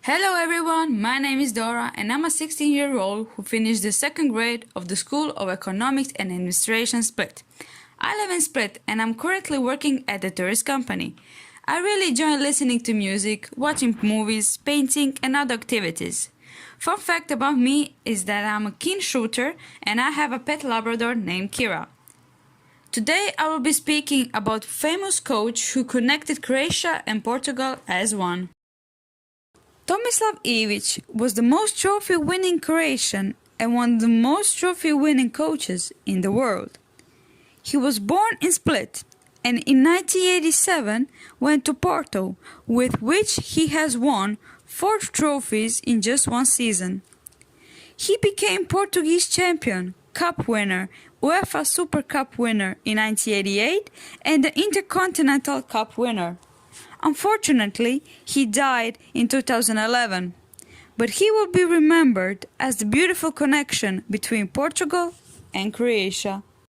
Hello everyone, my name is Dora and I'm a 16-year-old who finished the second grade of the School of Economics and Administration Split. I live in Split and I'm currently working at a tourist company. I really enjoy listening to music, watching movies, painting and other activities. Fun fact about me is that I'm a keen shooter and I have a pet Labrador named Kira. Today I will be speaking about famous coach who connected Croatia and Portugal as one. Tomislav Ivic was the most trophy-winning Croatian and one of the most trophy-winning coaches in the world. He was born in Split and in 1987 went to Porto, with which he has won 4 trophies in just one season. He became Portuguese champion, cup winner, UEFA Super Cup winner in 1988 and the Intercontinental Cup winner. Unfortunately, he died in 2011, but he will be remembered as the beautiful connection between Portugal and Croatia.